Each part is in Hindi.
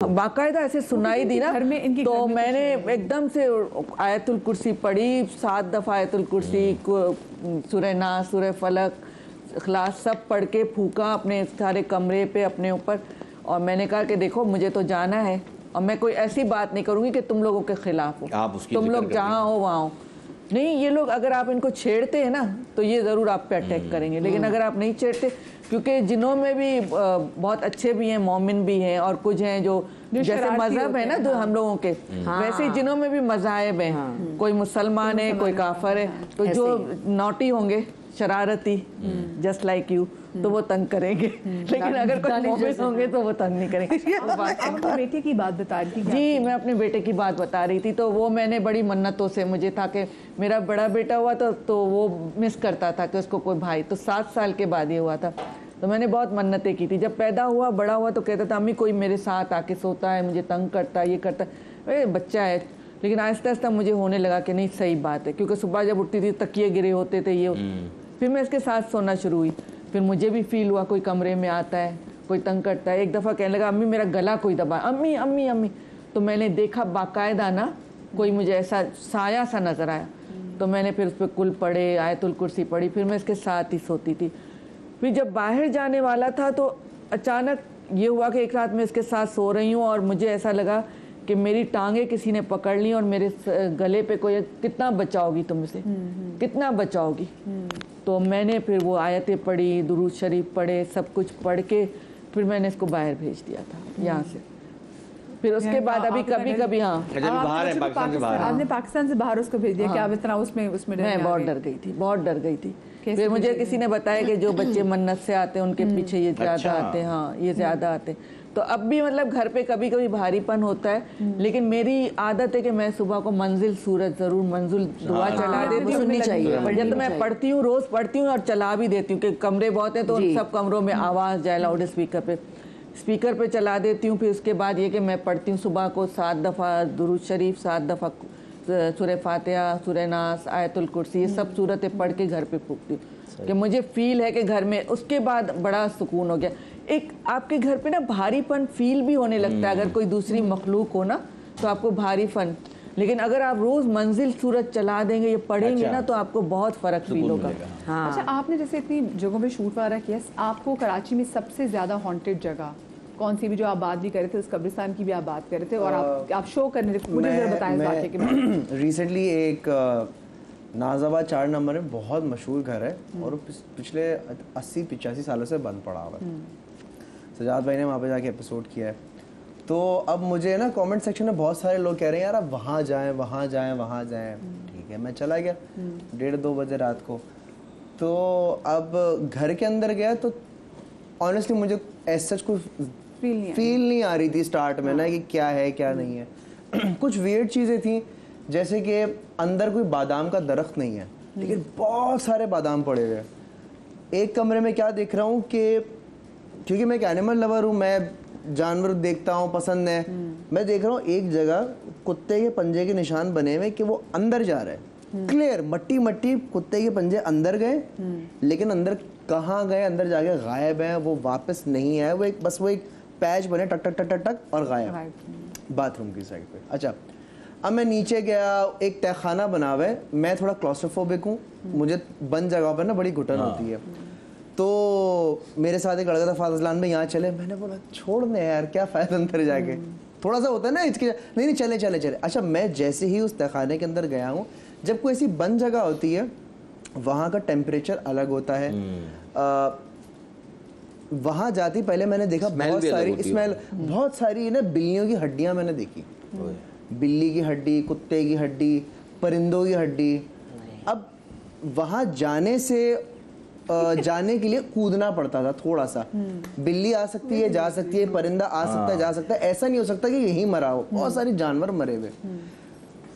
बाकायदा ऐसे सुनाई दी ना, तो मैंने एकदम से आयतुल कुर्सी पढ़ी, 7 दफ़ा आयतुल कुर्सी, सूरह नास, सूरह फलक, इखलास सब पढ़ के फूका अपने सारे कमरे पे अपने ऊपर। और मैंने कहा कि देखो मुझे तो जाना है और मैं कोई ऐसी बात नहीं करूँगी कि तुम लोगों के खिलाफ हो, तुम लोग जहाँ हो वहाँ हो। नहीं, ये लोग अगर आप इनको छेड़ते हैं ना तो ये ज़रूर आप पे अटैक करेंगे, लेकिन अगर आप नहीं छेड़ते, क्योंकि जिनों में भी बहुत अच्छे भी हैं, मोमिन भी हैं, और कुछ हैं जो जैसे मजहब है ना जो हम लोगों के, वैसे ही जिनों में भी मज़ाहिब हैं, कोई मुसलमान है, कोई काफर है, तो जो नॉटी होंगे, शरारती, जस्ट लाइक यू, तो वो तंग करेंगे, लेकिन अगर कोई मोमिन होंगे तो वो तंग नहीं करेंगे। अपने बेटे की बात बता रही थी। जी, मैं अपने बेटे की बात बता रही थी। तो वो मैंने बड़ी मन्नतों से, मुझे था कि मेरा बड़ा बेटा हुआ तो वो मिस करता था कि उसको कोई भाई, तो 7 साल के बाद ये हुआ था। तो मैंने बहुत मन्नतें की थी। जब पैदा हुआ, बड़ा हुआ, तो कहता था अम्मी कोई मेरे साथ आके सोता है, मुझे तंग करता है, ये करता है, बच्चा है। लेकिन आहिस्ता आहिस्ता मुझे होने लगा कि नहीं सही बात है, क्योंकि सुबह जब उठती थी तकिए गिरे होते थे ये। फिर मैं इसके साथ सोना शुरू हुई। फिर मुझे भी फील हुआ कोई कमरे में आता है, कोई तंग करता है। एक दफ़ा कहने लगा अम्मी मेरा गला कोई दबा, अम्मी अम्मी अम्मी। तो मैंने देखा बाकायदा ना कोई मुझे ऐसा साया सा नज़र आया, तो मैंने फिर उस पर कुल पढ़े, आयतुल कुर्सी पढ़ी, फिर मैं इसके साथ ही सोती थी। फिर जब बाहर जाने वाला था तो अचानक ये हुआ कि एक रात में इसके साथ सो रही हूँ और मुझे ऐसा लगा कि मेरी टांगे किसी ने पकड़ ली और मेरे गले पे कोई, कितना बचाओगी तुम इसे, कितना बचाओगी। तो मैंने फिर वो आयतें पढ़ी, दुरूद शरीफ पढ़े, सब कुछ पढ़ के फिर मैंने इसको बाहर भेज दिया था यहाँ से। फिर उसके बाद अभी कभी कभी आपने पाकिस्तान से बाहर उसको भेज दिया, क्या आप इतना उसमें मैं बहुत डर गई थी, बहुत डर गई थी। फिर मुझे किसी ने बताया कि जो बच्चे मन्नत से आते हैं उनके पीछे ये ज़्यादा आते हैं। हाँ, ये ज़्यादा आते हैं। तो अब भी मतलब घर पे कभी कभी भारीपन होता है, लेकिन मेरी आदत है कि मैं सुबह को मंजिल सूरत ज़रूर मंजिल दुआ चला देती हूँ, सुननी चाहिए। जब तो मैं पढ़ती हूँ, रोज़ पढ़ती हूँ और चला भी देती हूँ कि कमरे बहुत हैं तो सब कमरों में आवाज़ जाए, लाउड स्पीकर पे चला देती हूँ। फिर उसके बाद ये कि मैं पढ़ती हूँ सुबह को 7 दफ़ा दुरूद शरीफ, 7 दफ़ा सूरह फातिहा, सूरह नास, आयतुल कुर्सी, ये सब सूरतें पढ़ के घर पे फूकती हूँ कि मुझे फील है कि घर में। उसके बाद बड़ा सुकून हो गया। एक आपके घर पे ना भारीपन फील भी होने लगता है, अगर कोई दूसरी मखलूक हो ना तो आपको भारीपन, लेकिन अगर आप रोज़ मंजिल सूरत चला देंगे, ये पढ़ेंगे ना, तो आपको बहुत फ़र्क फील होगा। हाँ। अच्छा, आपने जैसे इतनी जगहों पे शूट वगैरह किया, आपको कराची में सबसे ज़्यादा हॉन्टेड जगह कौन सी भी, जो आप बात भी कर रहे थे, उस कब्रिस्तान की भी आप बात कर रहे थे और आप शो करने थे, मुझे ज़रा बताएं इस वाक़े के बारे। रिसेंटली एक नाज़ाबाद 4 नंबर में बहुत मशहूर घर है और पिछले 80-85 सालों से बंद पड़ा हुआ है। सजाद भाई ने वहाँ पे जाके एपिसोड किया है। तो अब मुझे ना कमेंट सेक्शन में बहुत सारे लोग कह रहे हैं यार आप वहाँ जाएं, वहाँ जाएं, वहाँ जाएं। ठीक है, मैं चला गया 1:30-2 बजे रात को। तो अब घर के अंदर गया तो ऑनेस्टली मुझे ऐसा कुछ फील नहीं आ रही थी स्टार्ट में ना कि क्या है क्या नहीं है। कुछ वियर्ड चीज़ें थी, जैसे कि अंदर कोई बादाम का दरख्त नहीं है लेकिन बहुत सारे बादाम पड़े हुए। एक कमरे में क्या देख रहा हूँ कि क्योंकि मैं एक एनिमल लवर हूँ, मैं जानवर देखता हूँ, पसंद है। मैं देख रहा हूँ एक जगह कुत्ते के पंजे के निशान बने हुए कि वो अंदर जा रहा है, क्लियर मट्टी मट्टी कुत्ते के पंजे अंदर गए, लेकिन अंदर कहाँ गए, अंदर जाके गायब है, वो वापस नहीं आए। वो एक बस वो एक पैच बने टक टक टक टक टक और गायब बाथरूम की साइड पे। अच्छा, अब मैं नीचे गया, एक तहखाना बना हुआ है। मैं थोड़ा क्लॉस्ट्रोफोबिक हूँ, मुझे बंद जगह पर ना बड़ी घुटन होती है। तो मेरे साथ एक लड़का था, फाजलान में, यहाँ चले। मैंने बोला छोड़ दे यार, क्या फ़ायदा अंदर जाके, थोड़ा सा होता है ना इसके, नहीं चले चले चले। अच्छा, मैं जैसे ही उस तहखाने के अंदर गया हूँ, जब कोई ऐसी बंद जगह होती है वहाँ का टेम्परेचर अलग होता है। वहाँ जाती पहले मैंने देखा बहुत सारी स्मेल, बहुत सारी ना बिल्लियों की हड्डियाँ मैंने देखी, बिल्ली की हड्डी, कुत्ते की हड्डी, परिंदों की हड्डी। अब वहाँ जाने के लिए कूदना पड़ता था थोड़ा सा। बिल्ली आ सकती है, जा सकती है, परिंदा आ सकता है, जा सकता है, ऐसा नहीं हो सकता कि यहीं मरा हो। बहुत सारे जानवर मरे हुए।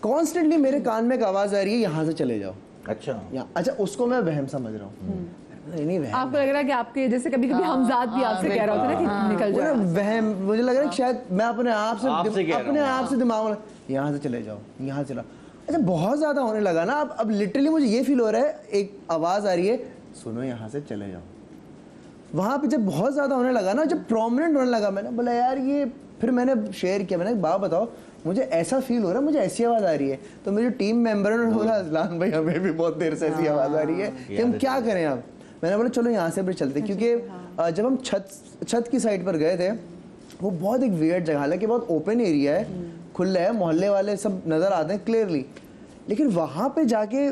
कॉन्स्टेंटली मेरे कान में एक आवाज आ रही है यहाँ से चले जाओ। अच्छा, उसको मैं वहम समझ रहा हूँ। नहीं वहम, आपको लग रहा है कि आपके जैसे कभी कभी हमजाद भी आपसे कह रहा होता है ना कि निकल जाओ, वहम। मुझे लग रहा है कि शायद मैं अपने आप से दिमाग, यहाँ से चले जाओ, यहाँ चला। अच्छा, बहुत ज्यादा होने लगा ना। अब लिटरली मुझे ये फील हो रहा है, एक आवाज आ रही है, सुनो यहाँ से चले जाओ। वहाँ पे जब बहुत ज़्यादा होने लगा ना, जब प्रोमिनेंट होने लगा, मैंने बोला यार ये फिर मैंने शेयर किया, मैंने बाबा बताओ मुझे ऐसा फील हो रहा है, मुझे ऐसी आवाज़ आ रही है। तो मेरी टीम मेंबर ने बोला अजलान भाई हमें भी बहुत देर से ऐसी आवाज़ आ रही है कि हम क्या करें अब। मैंने बोला चलो यहाँ से भी चलते, क्योंकि जब हम छत की साइड पर गए थे, वो बहुत एक वियर्ड जगह, हालांकि बहुत ओपन एरिया है, खुला है, मोहल्ले वाले सब नज़र आते हैं क्लियरली, लेकिन वहाँ पे जाके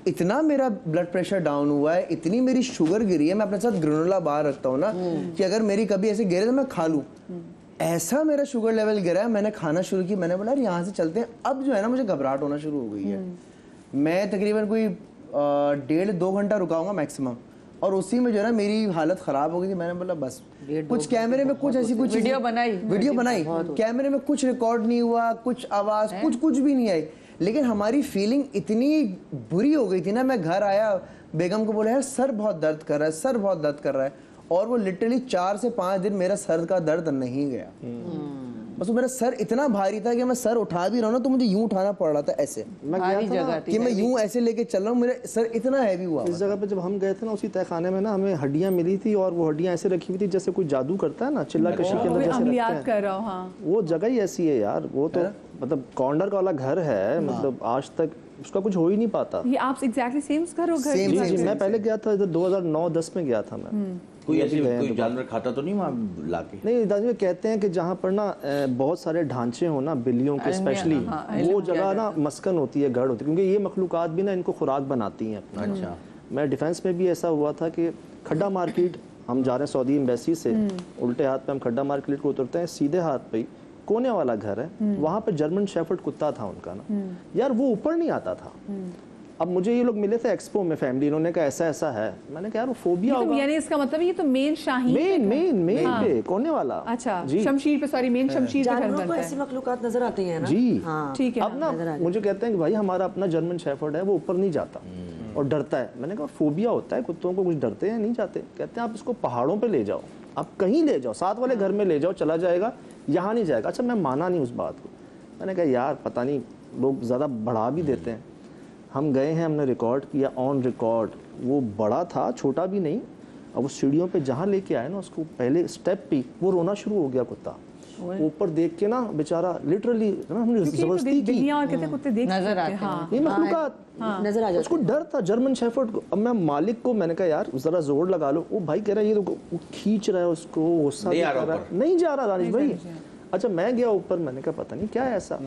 इतना मेरा ब्लड प्रेशर डाउन हुआ है, इतनी मेरी शुगर गिरी है, मैं अपने साथ ग्रेनोला बार रखता हूँ ना कि अगर मेरी कभी ऐसे गिरे तो मैं खा लूँ, ऐसा मेरा शुगर लेवल गिरा है। मैंने खाना शुरू की, मैंने बोला यहाँ से चलते हैं। अब जो है ना मुझे घबराहट होना शुरू हो गई है। मैं तकरीबन कोई 1.5-2 घंटा रुकाऊंगा मैक्सिमम, और उसी में जो है ना मेरी हालत ख़राब हो गई थी। मैंने बोला बस, कुछ कैमरे में कुछ ऐसी कुछ वीडियो बनाई, कैमरे में कुछ रिकॉर्ड नहीं हुआ, कुछ आवाज़ कुछ भी नहीं आई, लेकिन हमारी फीलिंग इतनी बुरी हो गई थी ना। मैं घर आया, बेगम को बोला यार सर बहुत दर्द कर रहा है, सर बहुत दर्द कर रहा है, और वो लिटरली 4 से 5 दिन मेरा सर का दर्द नहीं गया। बस वो मेरा सर इतना भारी था कि मैं सर उठा भी रहा हूँ ना तो मुझे यूं उठाना पड़ रहा था ऐसे, मैं गया था कि मैं यूं ऐसे लेके चल रहा हूँ, मेरा सर इतना हैवी हुआ। इस जगह पे जब हम गए थे ना, उसी तहखाने में ना हमें हड्डियां मिली थी, और वो हड्डियां ऐसे रखी हुई थी जैसे कोई जादू करता है ना, चिल्ला कशी के अंदर जैसे रखते हैं। हाँ। वो जगह ही ऐसी है यार, वो तो मतलब कॉर्नर वाला घर है, मतलब आज तक उसका कुछ हो ही नहीं पाता। ये आप एग्जैक्टली सेम घर हो? घर जी, मैं पहले गया था इधर 2009-10 में गया था मैं। कोई जानवर खाता तो नहीं वहाँ लाके? नहीं, दादी कहते हैं कि जहाँ पर ना बहुत सारे ढांचे हो ना बिल्लियों के स्पेशली, वो जगह ना मस्कन होती है, घर होती है, क्योंकि ये मखलूकात भी ना इनको खुराक बनाती हैं। अच्छा। मैं डिफेंस में भी ऐसा हुआ था कि खड्डा मार्केट हम जा रहे हैं सऊदी एम्बेसी से, उल्टे हाथ पे हम खड्डा मार्केट को उतरते हैं, सीधे हाथ पे ही कोने वाला घर है, वहाँ पे जर्मन शेफर्ड कुत्ता था उनका ना यार, वो ऊपर नहीं आता था। अब मुझे ये लोग मिले थे एक्सपो में फैमिली, इन्होंने कहा ऐसा ऐसा है, मैंने कहा यार वो फोबिया होगा। यानी इसका मतलब ये तो मेन शाहीन मेन पे कोने वाला। अच्छा, शमशीर पे, सॉरी मेन शमशीर पे घर बनता है। ऐसी मखलूकात नजर आती हैं ना जी, ठीक है। अब ना मुझे कहते हैं कि भाई हमारा अपना जर्मन शेफर्ड है, वो ऊपर नहीं जाता और डरता है। मैंने कहा फोबिया होता है कुत्तों को, कुछ डरते हैं नहीं जाते। कहते हैं आप इसको पहाड़ों पे ले जाओ, आप कहीं ले जाओ, साथ वाले घर में ले जाओ, चला जाएगा, यहाँ नहीं जाएगा। अच्छा, मैं माना नहीं उस बात को। मैंने कहा यार पता नहीं, लोग ज़्यादा बढ़ा भी देते हैं। हम गए हैं, हमने रिकॉर्ड किया, ऑन रिकॉर्ड, वो बड़ा था, छोटा भी नहीं। अब वो सीढ़ियों पे जहाँ लेके आए ना, उसको पहले स्टेप पे वो रोना शुरू हो गया कुत्ता। ऊपर देख के ना बेचारा लिटरली ना, हमने जबरदस्ती की, नजर आते हैं, ये मखलूकात नजर आ जाती है। उसको डर था जर्मन शेफर्ड को। अब मैं मालिक को मैंने कहा यार जरा जोर लगा लो। वो भाई कह रहा है ये तो खींच रहा है उसको, गुस्सा नहीं जा रहा दानिश भाई। अच्छा, मैं गया ऊपर, मैंने कहा पता नहीं क्या है ऐसा।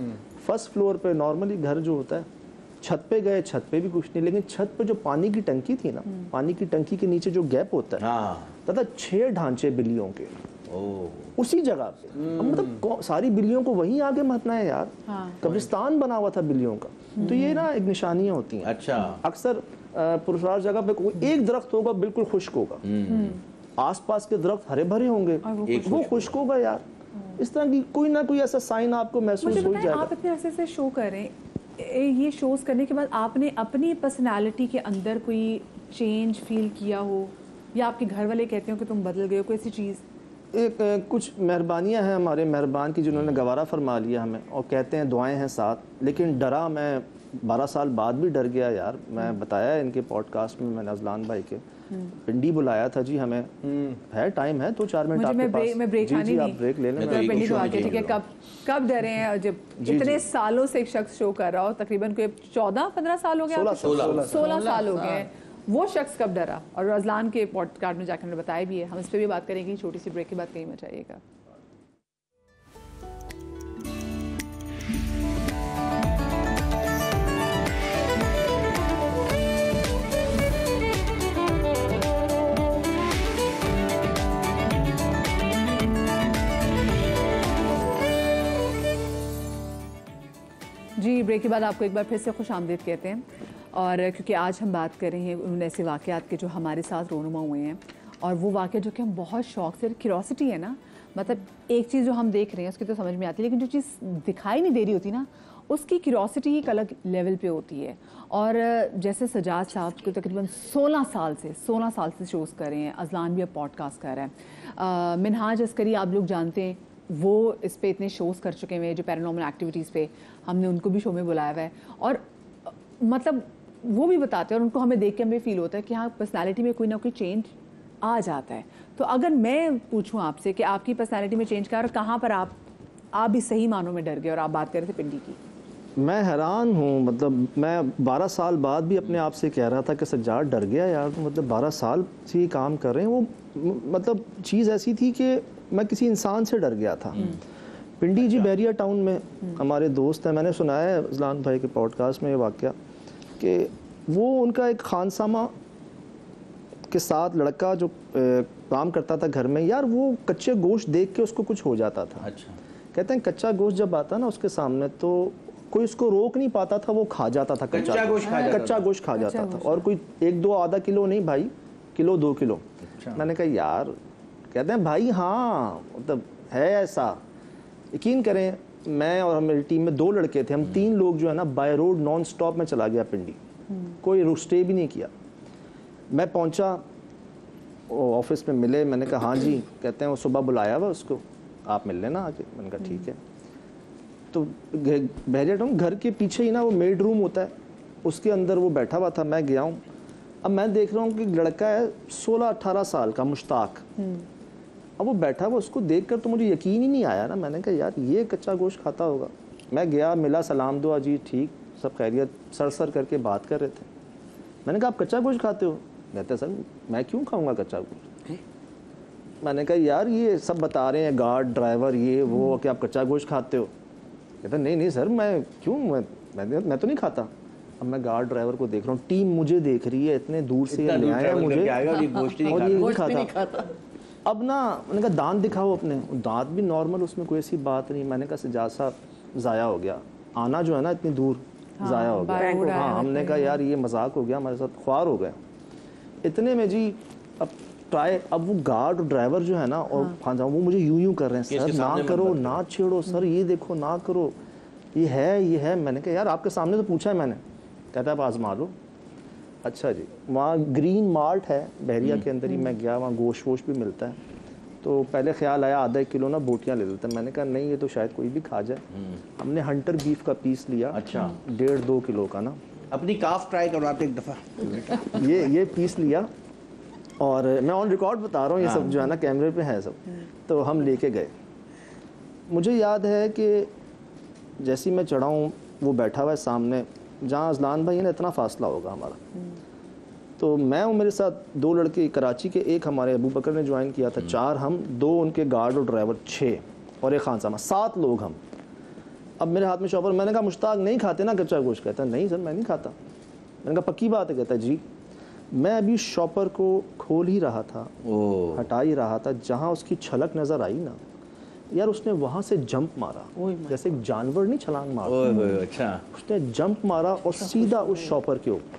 फर्स्ट फ्लोर पे नॉर्मली घर जो होता है, छत पे गए, छत पे भी कुछ नहीं, लेकिन छत पे जो पानी की टंकी थी ना, पानी की टंकी के नीचे जो गैप होता है, तथा 6 ढांचे बिल्लियों के उसी जगह पे। अब मतलब सारी बिल्लियों को वहीं आगे मरना है यार। कब्रिस्तान बना हुआ था बिल्लियों का। तो ये ना एक निशानियां होती हैं। अच्छा। अक्सर पुरस्कार जगह पे कोई एक दरख्त होगा बिल्कुल खुश्क होगा, आसपास के दरख्त हरे भरे होंगे, वो खुश्क होगा यार। इस तरह की कोई ना कोई ऐसा साइन आपको महसूस हो जाएगा। आप इतने अरसे से शो कर रहे हैं, ये शोज करने के बाद आपने अपनी पर्सनालिटी के अंदर कोई चेंज फील किया हो, या आपके घर वाले कहते हो कि तुम बदल गए हो, कोई ऐसी चीज़? एक कुछ मेहरबानियाँ हैं हमारे मेहरबान की, जिन्होंने गवारा फरमा लिया हमें, और कहते हैं दुआएं हैं साथ। लेकिन डरा मैं 12 साल बाद भी डर गया यार। मैं बताया इनके पॉडकास्ट में, मैंने अजलान भाई के पिंडी बुलाया था जी, हमें है टाइम है 2-4 मिनट आपके पास? मैं ब्रेक जी, आप ब्रेक ले लें। पिंडी को आके, ठीक है। कब डरे हैं जब इतने सालों से एक शख्स शो कर रहा हो, तकरीबन कोई 14-15 साल हो गया, 16 साल हो गए, वो शख्स कब डरा? और अजलान के पॉडकास्ट में जाकर हमने बताया भी है। हम इस पर भी बात करेंगे छोटी सी ब्रेक के बाद, कहीं मत जाइएगा। जी, ब्रेक के बाद आपको एक बार फिर से खुश आमदीद कहते हैं। और क्योंकि आज हम बात कर रहे हैं उन ऐसे वाक़यात के जो हमारे साथ रोनुमा हुए हैं, और वो वाक़या जो कि हम बहुत शौक़ से, क्यूरोसिटी है ना, मतलब एक चीज़ जो हम देख रहे हैं उसकी तो समझ में आती है, लेकिन जो चीज़ दिखाई नहीं दे रही होती ना, उसकी क्यूरोसिटी एक अलग लेवल पे होती है। और जैसे सजाद साहब को तकरीबन 16 साल से शोज़ कर रहे हैं, अजलान भी अब पॉडकास्ट कर रहा है, मिनहाज अस्करी आप लोग जानते हैं, वो इस पे इतने शोज़ कर चुके हैं जो पैरानॉर्मल एक्टिविटीज़ पे, हमने उनको भी शो में बुलाया हुआ है। और मतलब वो भी बताते हैं, और उनको हमें देख के हमें फील होता है कि हाँ, पर्सनालिटी में कोई ना कोई चेंज आ जाता है। तो अगर मैं पूछूं आपसे कि आपकी पर्सनालिटी में चेंज क्या और कहाँ पर आप आप भी सही मानों में डर गए और आप बात कर रहे थे पिंडी की। मैं हैरान हूँ, मतलब मैं 12 साल बाद भी अपने आप से कह रहा था कि सज्जाद डर गया यार, मतलब 12 साल से ये काम कर रहे हैं। वो मतलब चीज़ ऐसी थी कि मैं किसी इंसान से डर गया था। पिंडी जी बहरिया टाउन में हमारे दोस्त हैं, मैंने सुना है अजलान भाई के पॉडकास्ट में ये वाक़या कि वो उनका एक खानसामा के साथ लड़का जो काम करता था घर में, यार वो कच्चे गोश्त देख के उसको कुछ हो जाता था। अच्छा। कहते हैं कच्चा गोश्त जब आता ना उसके सामने तो कोई उसको रोक नहीं पाता था, वो खा जाता था कच्चा गोश्त खा जाता कच्चा था। गोश्त खा जाता था। और कोई 1-2 आधा किलो नहीं भाई, किलो 2 किलो। अच्छा। मैंने कहा यार, कहते हैं भाई हाँ मतलब है ऐसा। यकीन करें, मैं और मेरी टीम में 2 लड़के थे, हम 3 लोग जो है ना बाय रोड नॉन स्टॉप में चला गया पिंडी, कोई स्टे भी नहीं किया। मैं पहुंचा, ऑफिस में मिले, मैंने कहा हाँ जी। कहते हैं वो सुबह बुलाया हुआ उसको, आप मिल लेना आके। मैंने कहा ठीक है। तो बहरिया टाउन घर के पीछे ही ना वो मेड रूम होता है, उसके अंदर वो बैठा हुआ था। मैं गया हूँ, अब मैं देख रहा हूँ कि लड़का है 16-18 साल का, मुश्ताक। अब वो बैठा हुआ, उसको देखकर तो मुझे यकीन ही नहीं आया ना। मैंने कहा यार ये कच्चा गोश्त खाता होगा। मैं गया, मिला, सलाम दुआ, जी ठीक, सब खैरियत, सर करके बात कर रहे थे। मैंने कहा आप कच्चा गोश्त खाते हो? कहते सर मैं क्यों खाऊंगा कच्चा गोश्त। मैंने कहा यार ये सब बता रहे हैं गार्ड ड्राइवर ये वो कि आप कच्चा गोश्त खाते हो। कहता नहीं सर मैं क्यों, मैं तो नहीं खाता। अब मैं गार्ड ड्राइवर को देख रहा हूँ, टीम मुझे देख रही है, इतने दूर से ये ले आया मुझे और ये नहीं खाता। अब ना मैंने कहा दांत दिखाओ अपने, दांत भी नॉर्मल, उसमें कोई ऐसी बात नहीं। मैंने कहा सज्जाद साहब ज़ाया हो गया, आना जो है ना इतनी दूर ज़ाया हो गया। हाँ, हमने कहा यार ये मजाक हो गया हमारे साथ, ख्वार हो गया। इतने में जी अब ट्राई, अब वो गार्ड और ड्राइवर जो है ना और हाँ वो मुझे यूं कर रहे हैं, सर ना करो, ना छेड़ो सर, ये देखो ना करो, ये है। मैंने कहा यार आपके सामने तो पूछा है मैंने। कहता है आप आजमा लो। अच्छा जी, वहाँ ग्रीन मार्ट है बहरिया के अंदर ही, मैं गया, वहाँ गोश्त वोश भी मिलता है। तो पहले ख्याल आया आधा 1 किलो ना बोटियाँ ले लेते हैं। मैंने कहा नहीं ये तो शायद कोई भी खा जाए। हमने हंटर बीफ का पीस लिया। अच्छा। 1.5-2 किलो का ना। अपनी काफ ट्राई करवाते एक दफ़ा। ये पीस लिया और मैं ऑन रिकॉर्ड बता रहा हूँ, ये सब जो है ना कैमरे पे है सब। तो हम लेके गए। मुझे याद है कि जैसे ही मैं चढ़ा हूँ, वो बैठा हुआ है सामने, जहाँ अजलान भाई है ना इतना फासला होगा हमारा। तो मैं हूँ, मेरे साथ 2 लड़के कराची के, एक हमारे अबू बकर ने ज्वाइन किया था, 4 हम, 2 उनके गार्ड और ड्राइवर 6 और एक खानसामा, 7 लोग हम। अब मेरे हाथ में शॉपर, मैंने कहा मुश्ताक नहीं खाते ना कच्चा गोश्त? कहता नहीं सर मैं नहीं खाता। मैंने कहा पक्की बात है? कहता जी। मैं अभी शॉपर को खोल ही रहा था, हटा ही रहा था, जहाँ उसकी छलक नज़र आई ना यार, उसने वहाँ से जंप मारा, जैसे एक जानवर नहीं छलांग मारा। अच्छा। उसने जंप मारा और सीधा उस शॉपर के ऊपर।